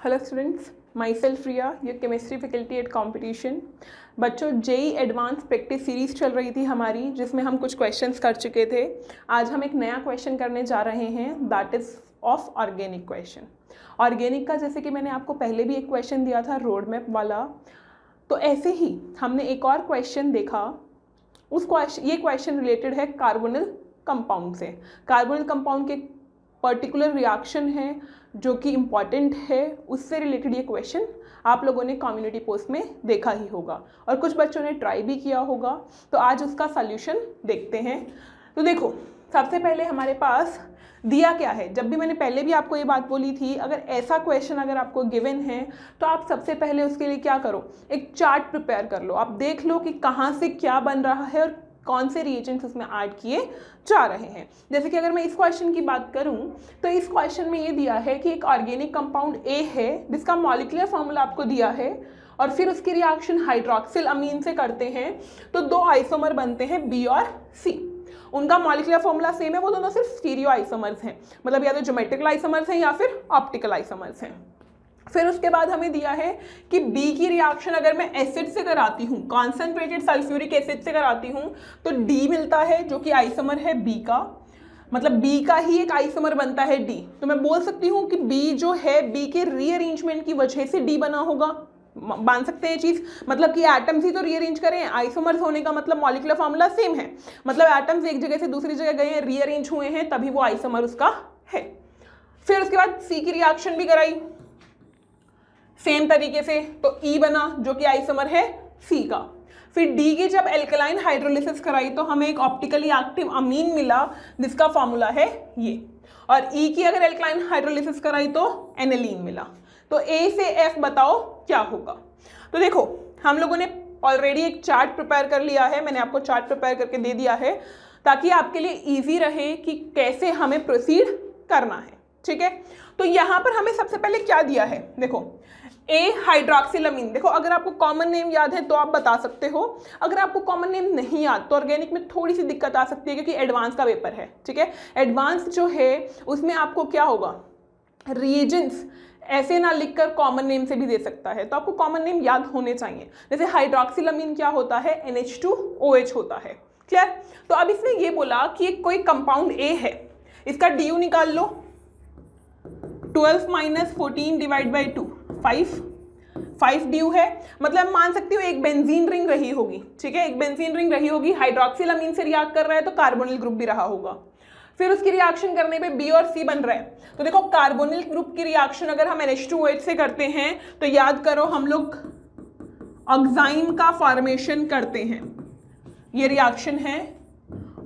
Hello students, my self रिया, ये chemistry faculty at competition. बच्चों, JEE advance practice series चल रही थी हमारी, जिसमें हम कुछ क्वेश्चंस कर चुके थे। आज हम एक नया क्वेश्चन करने जा रहे हैं, that is of organic question. Organic का जैसे कि मैंने आपको पहले भी एक क्वेश्चन दिया था रोड मैप वाला, तो ऐसे ही हमने एक और क्वेश्चन देखा। ये क्वेश्चन रिलेटेड है कार्बोनिल कंपाउंड से। कार्बोनिल कंपाउंड के पर्टिकुलर रिएक्शन है जो कि इम्पॉर्टेंट है, उससे रिलेटेड ये क्वेश्चन आप लोगों ने कम्युनिटी पोस्ट में देखा ही होगा और कुछ बच्चों ने ट्राई भी किया होगा। तो आज उसका सॉल्यूशन देखते हैं। तो देखो, सबसे पहले हमारे पास दिया क्या है। जब भी मैंने पहले भी आपको ये बात बोली थी, अगर ऐसा क्वेश्चन अगर आपको गिवन है तो आप सबसे पहले उसके लिए क्या करो, एक चार्ट प्रिपेयर कर लो। आप देख लो कि कहाँ से क्या बन रहा है और कौन से रिएजेंट्स उसमें ऐड किए जा रहे हैं। जैसे कि अगर मैं इस क्वेश्चन की बात करूं तो इस क्वेश्चन में ये दिया है कि एक ऑर्गेनिक कंपाउंड ए है जिसका मॉलिक्यूलर फॉर्मूला आपको दिया है और फिर उसकी रिएक्शन हाइड्रोक्सिल अमीन से करते हैं तो दो आइसोमर बनते हैं बी और सी। उनका मॉलिक्यूलर फॉर्मूला सेम है, वो दोनों सिर्फ स्टीरियो आइसोमर्स हैं, मतलब या तो ज्योमेट्रिकल आइसोमर्स हैं या फिर ऑप्टिकल आइसोमर्स हैं। फिर उसके बाद हमें दिया है कि B की रिएक्शन अगर मैं एसिड से कराती हूँ, कॉन्सेंट्रेटेड सल्फ्यूरिक एसिड से कराती हूँ, तो D मिलता है जो कि आइसोमर है B का, मतलब B का ही एक आइसोमर बनता है D। तो मैं बोल सकती हूँ कि B जो है B के रीअरेंजमेंट की वजह से D बना होगा। मान सकते हैं चीज़, मतलब कि एटम्स ही तो रीअरेंज करें। आइसोमर्स होने का मतलब मॉलिक्यूलर फॉर्मूला सेम है, मतलब एटम्स एक जगह से दूसरी जगह गए हैं, रीअरेंज हुए हैं, तभी वो आइसोमर उसका है। फिर उसके बाद C की रिएक्शन भी कराई सेम तरीके से, तो E बना जो कि आइसोमर है C का। फिर D की जब एल्कलाइन हाइड्रोलिसिस कराई तो हमें एक ऑप्टिकली एक्टिव अमीन मिला जिसका फॉर्मूला है ये, और E की अगर एल्कलाइन हाइड्रोलिसिस कराई तो एनिलीन मिला। तो A से F बताओ क्या होगा। तो देखो, हम लोगों ने ऑलरेडी एक चार्ट प्रिपेयर कर लिया है, मैंने आपको चार्ट प्रिपेयर करके दे दिया है ताकि आपके लिए ईजी रहे कि कैसे हमें प्रोसीड करना है। ठीक है, तो यहाँ पर हमें सबसे पहले क्या दिया है, देखो ए हाइड्रोक्सिलामीन। देखो, अगर आपको कॉमन नेम याद है तो आप बता सकते हो, अगर आपको कॉमन नेम नहीं याद तो ऑर्गेनिक में थोड़ी सी दिक्कत आ सकती है क्योंकि एडवांस का पेपर है। ठीक है, एडवांस जो है उसमें आपको क्या होगा, रिएजेंट्स ऐसे ना लिखकर कॉमन नेम से भी दे सकता है, तो आपको कॉमन नेम याद होने चाहिए। जैसे हाइड्रोक्सिलामीन क्या होता है, NH2OH होता है। क्लियर। तो अब इसने ये बोला कि कोई कंपाउंड ए है, इसका DU निकाल लो, 12 - 14 / 2 5 DU है, मतलब मान सकती हो एक बेंजीन रिंग रही होगी। ठीक है, एक बेंजीन रिंग रही होगी, हाइड्रोक्सिलामीन से रिएक्ट कर रहा है तो कार्बोनिल ग्रुप भी रहा होगा। फिर उसकी रिएक्शन करने पे B और C बन रहा है। तो देखो, कार्बोनिल ग्रुप की रिएक्शन अगर हम NH2OH से करते हैं तो याद करो हम लोग ऑक्साइन का फॉर्मेशन करते हैं, ये रिएक्शन है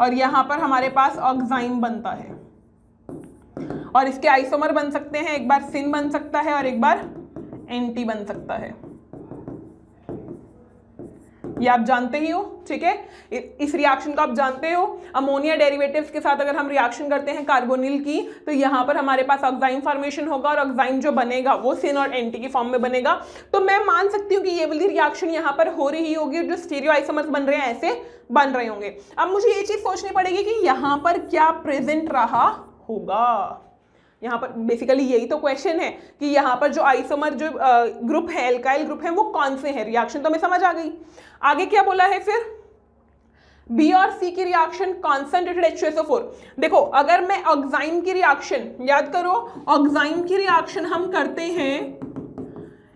और यहाँ पर हमारे पास ऑक्साइन बनता है और इसके आइसोमर बन सकते हैं, एक बार सिन बन सकता है और एक बार एंटी बन सकता है, ये आप जानते ही हो। ठीक है, इस रिएक्शन को आप जानते हो। अमोनिया डेरिवेटिव्स के साथ अगर हम रिएक्शन करते हैं कार्बोनिल की तो यहाँ पर हमारे पास ऑक्साइन फॉर्मेशन होगा और ऑक्साइन जो बनेगा वो सिन और एंटी की फॉर्म में बनेगा। तो मैं मान सकती हूँ कि ये वाली रिएक्शन यहाँ पर हो रही होगी और जो स्टीरियो आइसोमर्स बन रहे हैं ऐसे बन रहे होंगे। अब मुझे ये चीज़ सोचनी पड़ेगी कि यहाँ पर क्या प्रेजेंट रहा होगा। यहाँ पर बेसिकली यही तो क्वेश्चन है कि यहाँ पर जो आइसोमर जो ग्रुप है, एल्काइल ग्रुप है, वो कौन से हैं। रिएक्शन तो हमें समझ आ गई। आगे क्या बोला है फिर, B और C की रिएक्शन कॉन्सेंट्रेटेड H2SO4। देखो, अगर मैं ऑक्साइन की रिएक्शन, याद करो ऑक्साइन की रिएक्शन हम करते हैं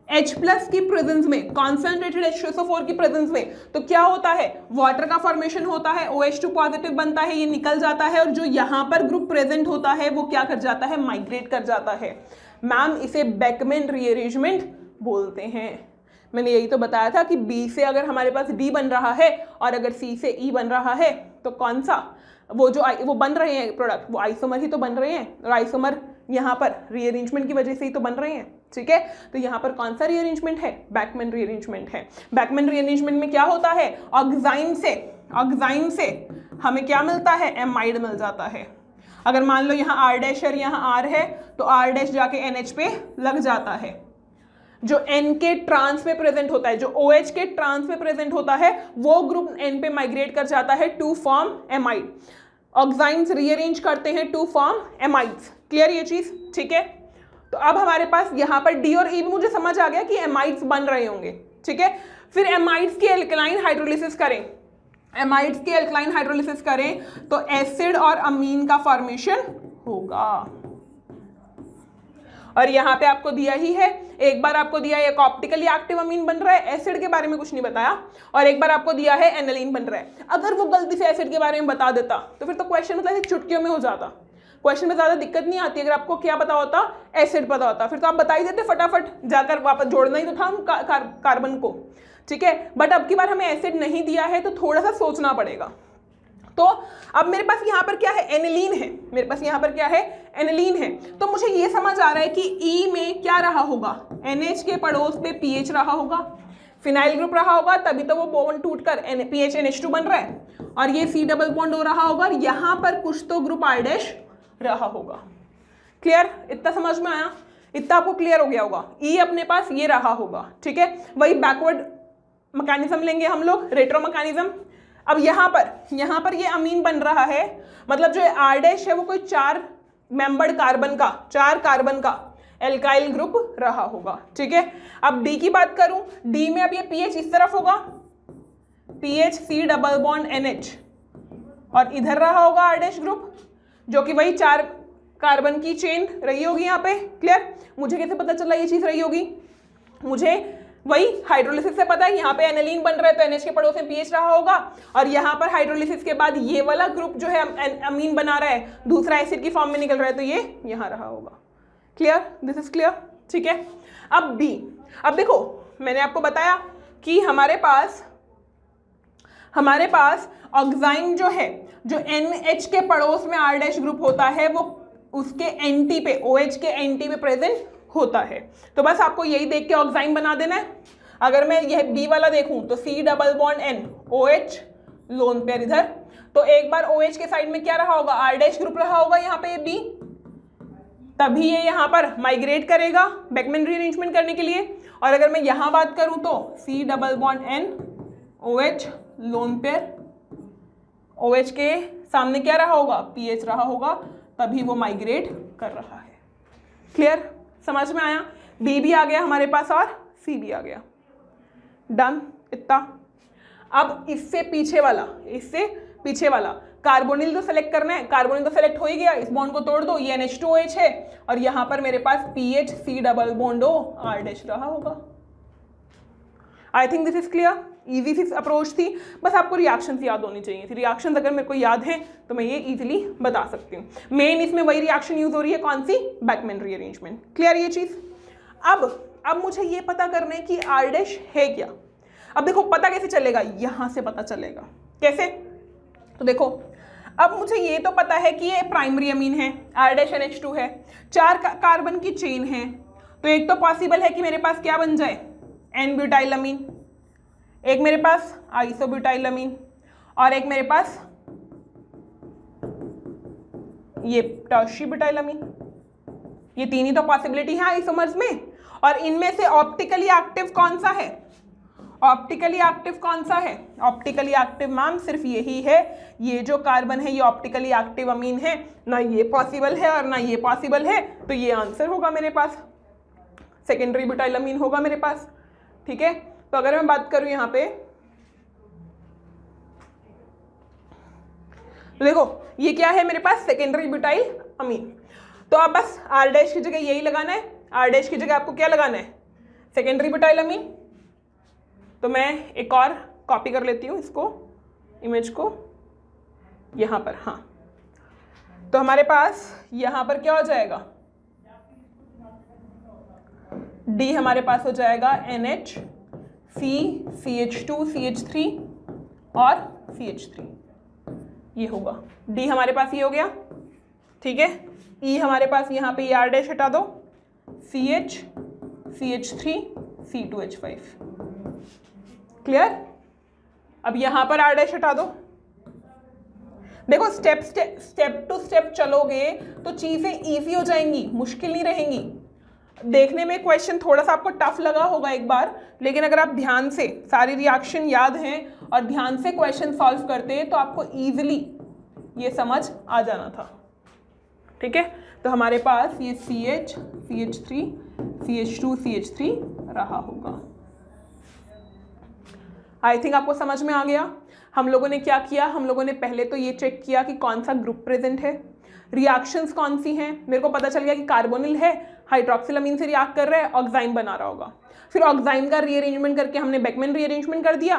H+ की प्रेजेंस में, कॉन्सेंट्रेटेड H2SO4 की प्रेजेंस में, तो क्या होता है, वाटर का फॉर्मेशन होता है, OH2 पॉजिटिव बनता है, ये निकल जाता है और जो यहाँ पर ग्रुप प्रेजेंट होता है वो क्या कर जाता है, माइग्रेट कर जाता है। मैम, इसे बेकमैन रीअरेंजमेंट बोलते हैं। मैंने यही तो बताया था कि B से अगर हमारे पास D बन रहा है और अगर C से E बन रहा है तो कौन सा, वो बन रहे हैं प्रोडक्ट, वो आइसोमर ही तो बन रहे हैं और आइसोमर यहाँ पर रीअरेंजमेंट की वजह से ही तो बन रहे हैं। ठीक है, तो यहाँ पर कौन सा रीअरेंजमेंट है, बैकमैन रीअरेंजमेंट है। बैकमैन रीअरेंजमेंट में क्या होता है, ऑक्साइन से हमें क्या मिलता है, एमाइड मिल जाता है। अगर मान लो यहाँ R' और यहाँ R है तो R' जाके NH पे लग जाता है, जो N के ट्रांस में प्रेजेंट होता है, जो OH के ट्रांस में प्रेजेंट होता है वो ग्रुप N पे माइग्रेट कर जाता है टू फॉर्म एमाइड। ऑक्साइन्स रीअरेंज करते हैं टू फॉर्म एमाइड्स। क्लियर ये चीज, ठीक है। तो अब हमारे पास यहाँ पर डी और ई भी मुझे समझ आ गया कि एमाइड्स बन रहे होंगे, ठीक है। फिर एमाइड्स की एल्कलाइन हाइड्रोलिसिस करें, एमाइड्स की एल्कलाइन हाइड्रोलिसिस करें तो एसिड और अमीन का फॉर्मेशन होगा। और यहाँ पे आपको दिया ही है, एक बार आपको दिया है एक ऑप्टिकली एक्टिव अमीन बन रहा है, एसिड के बारे में कुछ नहीं बताया, और एक बार आपको दिया है एनालिन बन रहा है। अगर वो गलती से एसिड के बारे में बता देता तो फिर तो क्वेश्चन मतलब चुटकियों में हो जाता, क्वेश्चन में ज़्यादा दिक्कत नहीं आती। अगर आपको क्या पता होता, एसिड पता होता, फिर तो आप बता ही देते फटाफट, जाकर वापस जोड़ना ही तो था कार्बन को, ठीक है। बट अब की बार हमें एसिड नहीं दिया है तो थोड़ा सा सोचना पड़ेगा। तो अब मेरे पास यहाँ पर क्या है, एनिलीन है, मेरे पास यहाँ पर क्या है, एनिलीन है। तो मुझे ये समझ आ रहा है कि ई में क्या रहा होगा, NH के पड़ोस पे पीएच रहा होगा, फिनाइल ग्रुप रहा होगा, तभी तो वो बॉन्ड टूटकर पीएच NH2 बन रहा है, और ये C डबल बॉन्ड हो रहा होगा, और यहाँ पर कुछ तो ग्रुप R डैश रहा होगा। क्लियर, इतना समझ में आया, इतना आपको क्लियर हो गया होगा। ई अपने पास ये रहा होगा, ठीक है। वही बैकवर्ड मैकेनिज्म लेंगे हम लोग, रेट्रो मैकेनिज्म। अब यहाँ पर ये अमीन बन रहा है, मतलब जो R डैश है वो कोई 4 मेंबर्ड कार्बन का, 4 कार्बन का एल्काइल ग्रुप रहा होगा, ठीक है। अब डी की बात करूं, डी में अब ये पीएच इस तरफ होगा, pH C double bond NH, और इधर रहा होगा R डैश ग्रुप, जो कि वही 4 कार्बन की चेन रही होगी यहाँ पे। क्लियर, मुझे कैसे पता चला ये चीज रही होगी, मुझे वही हाइड्रोलिसिस से पता है। यहाँ पे एनालिन बन रहा है तो NH के पड़ोस में पीएच रहा होगा, और यहाँ पर हाइड्रोलिसिस के बाद ये वाला ग्रुप जो है अमीन बना रहा है, दूसरा एसिड की फॉर्म में निकल रहा है, तो ये यहाँ रहा होगा। क्लियर, दिस इज क्लियर, ठीक है। अब बी, अब देखो मैंने आपको बताया कि हमारे पास ऑक्साइन जो है, जो NH के पड़ोस में R डैश ग्रुप होता है, वो उसके एंटी पे, OH के एंटी पे प्रेजेंट होता है। तो बस आपको यही देख के ऑक्साइन बना देना है। अगर मैं यह बी वाला देखूं तो C double bond N, OH lone pair इधर, तो एक बार OH के साइड में क्या रहा होगा, R डैश ग्रुप रहा होगा यहाँ पे बी, तभी ये यहाँ पर माइग्रेट करेगा बैकमैन रीअरेंजमेंट करने के लिए। और अगर मैं यहाँ बात करूँ तो C double bond N, OH lone pair, OH के सामने क्या रहा होगा, पीएच रहा होगा, तभी वो माइग्रेट कर रहा है। क्लियर, समझ में आया। बी भी आ गया हमारे पास और सी भी आ गया, डन इतना। अब इससे पीछे वाला कार्बोनिल तो सेलेक्ट करना है, कार्बोनिल तो सेलेक्ट हो ही गया, इस बॉन्ड को तोड़ दो, ये NH2OH है, और यहाँ पर मेरे पास PH C double bond R dash रहा होगा। I think this is clear, easy सी अप्रोच थी, बस आपको रिएक्शंस याद होनी चाहिए थी। रिएक्शंस अगर मेरे को याद है तो मैं ये इजीली बता सकती हूँ। मेन इसमें वही रिएक्शन यूज हो रही है, कौन सी, बैकमैन रीअरेंजमेंट। क्लियर ये चीज। अब मुझे ये पता करना है कि R डैश है क्या। अब देखो पता कैसे चलेगा, यहां से पता चलेगा। कैसे, तो देखो अब मुझे ये तो पता है कि ये प्राइमरी अमीन है, R डैश NH2 है, 4 कार्बन की चेन है, तो एक तो पॉसिबल है कि मेरे पास क्या बन जाए, N ब्यूटाइल अमीन, एक मेरे पास आइसोब्यूटाइल अमीन, और एक मेरे पास ये टर्शियरी ब्यूटाइल अमीन। ये 3 ही तो पॉसिबिलिटी है आइसोमर्स में। और इनमें से ऑप्टिकली एक्टिव कौन सा है, ऑप्टिकली एक्टिव मैम सिर्फ यही है, ये जो कार्बन है ये ऑप्टिकली एक्टिव अमीन है, ना ये पॉसिबल है और ना ये पॉसिबल है, तो ये आंसर होगा मेरे पास, सेकेंडरी ब्यूटाइल अमीन होगा मेरे पास। ठीक है, तो अगर मैं बात करूं यहाँ पे, तो देखो ये क्या है मेरे पास, सेकेंडरी ब्यूटाइल अमीन। तो आप बस R डैश की जगह यही लगाना है, R डैश की जगह आपको क्या लगाना है, सेकेंडरी ब्यूटाइल अमीन। तो मैं एक और कॉपी कर लेती हूँ इसको, इमेज को यहाँ पर। हाँ, तो हमारे पास यहाँ पर क्या हो जाएगा, D हमारे पास हो जाएगा NH, C, CH2, CH3 और CH3, ये होगा। D हमारे पास ये हो गया, ठीक है। E हमारे पास यहाँ पे R डैश हटा दो, CH, CH3, C2H5। क्लियर। अब यहाँ पर R डैश हटा दो। देखो स्टेप टू स्टेप चलोगे तो चीजें इजी हो जाएंगी, मुश्किल नहीं रहेंगी। देखने में क्वेश्चन थोड़ा सा आपको टफ लगा होगा एक बार, लेकिन अगर आप ध्यान से सारी रिएक्शन याद हैं और ध्यान से क्वेश्चन सॉल्व करते तो आपको इजीली ये समझ आ जाना था। ठीक है, तो हमारे पास ये CH, CH3, CH2, CH3 रहा होगा। आई थिंक आपको समझ में आ गया। हम लोगों ने क्या किया, हम लोगों ने पहले तो ये चेक किया कि कौन सा ग्रुप प्रेजेंट है, रिएक्शंस कौन सी हैं। मेरे को पता चल गया कि कार्बोनिल है, हाइड्रोक्सिलामीन से रिएक्ट कर रहा है, ऑक्साइन बना रहा होगा। फिर ऑक्साइन का रीअरेंजमेंट करके हमने बेकमैन रीअरेंजमेंट कर दिया।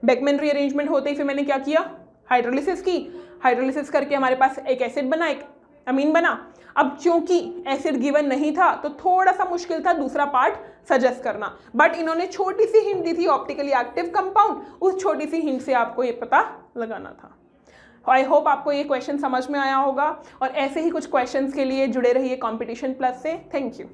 बेकमैन रीअरेंजमेंट होते ही फिर मैंने क्या किया, हाइड्रोलिसिस की। हाइड्रोलिसिस करके हमारे पास एक एसिड बना, एक अमीन बना। अब क्योंकि एसिड गिवन नहीं था तो थोड़ा सा मुश्किल था दूसरा पार्ट सजेस्ट करना, बट इन्होंने छोटी सी हिंट दी थी, ऑप्टिकली एक्टिव कंपाउंड। उस छोटी सी हिंट से आपको ये पता लगाना था। आई होप आपको ये क्वेश्चन समझ में आया होगा, और ऐसे ही कुछ क्वेश्चंस के लिए जुड़े रहिए कंपटीशन प्लस से। Thank you.